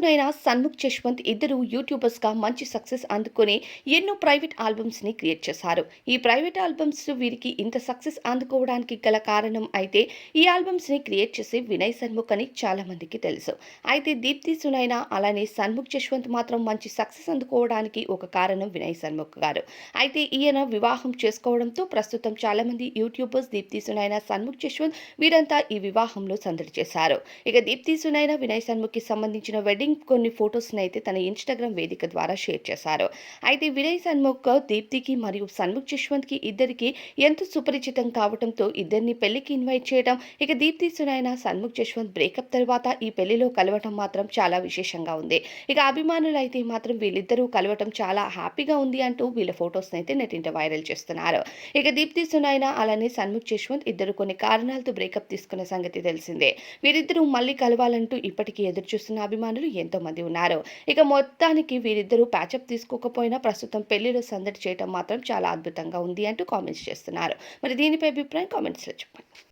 సునైన, సన్ముఖ్ జశ్వంత్ ఇద్దరు యూట్యూబర్స్‌గా మంచి సక్సెస్ అందుకొని ఎన్నో ప్రైవేట్ ఆల్బమ్స్‌ని క్రియేట్ చేశారు. ఈ ప్రైవేట్ ఆల్బమ్స్ వీరికి ఇంత సక్సెస్ అందుకోవడానికి గల కారణం అయితే ఈ ఆల్బమ్స్‌ని క్రియేట్ చేసి వినయ్ సన్ముఖ్ అని చాలా మందికి తెలుసు. అయితే దీప్తి సునైన అలానే సన్ముఖ్ జశ్వంత్ మాత్రం మంచి సక్సెస్ అందుకోవడానికి ఒక కారణం వినయ్ సన్ముఖ్ గారు. అయితే ఈయన వివాహం చేసుకోవడంతో ప్రస్తుతం చాలా మంది యూట్యూబర్స్ దీప్తి సునైన, సన్ముఖ్ జశ్వంత్ వీరంతా ఈ వివాహంలో సందడి చేశారు. ఇక దీప్తి సునైన, వినయ్ సన్ముఖ్‌కి సంబంధించిన వెడ్డింగ్ కొన్ని ఫోటోస్‌ని అయితే తన ఇన్‌స్టాగ్రామ్ వేదిక ద్వారా షేర్ చేశారు. అయితే వినయ్ సన్ముఖ్ దీప్తికి మరియు సన్ముఖ్ జశ్వంత్‌కి ఇద్దరికీ ఎంతో సుపరిచితం కావడంతో ఇద్దరిని పెళ్లికి ఇన్వైట్ చేయడం, ఇక దీప్తి సునైన, సన్ముఖ్ జశ్వంత్ బ్రేకప్ తర్వాత ఈ పెళ్లిలో కలవటం మాత్రం చాలా విశేషంగా ఉంది. ఇక అభిమానులైతే మాత్రం వీళ్ళిద్దరూ కలవటం చాలా హ్యాపీగా ఉంది అంటూ వీళ్ళ ఫోటోస్‌ని అయితే నెట్టింట వైరల్ చేస్తున్నారు. ఇక దీప్తి సునైన అలానే సన్ముఖ్ జశ్వంత్ ఇద్దరు కొన్ని కారణాలతో బ్రేకప్ తీసుకున్న సంగతి తెలిసిందే. వీరిద్దరూ మళ్ళీ కలవాలంటూ ఇప్పటికీ ఎదురుచూస్తున్న అభిమానులు ఎంతో మంది ఉన్నారు. ఇక మొత్తానికి వీరిద్దరూ ప్యాచప్ తీసుకోకపోయినా ప్రస్తుతం పెళ్లిలో సందడి చేయటం మాత్రం చాలా అద్భుతంగా ఉంది అంటూ కామెంట్స్ చేస్తున్నారు. మరి దీనిపై అభిప్రాయం కామెంట్స్‌లో చెప్పండి.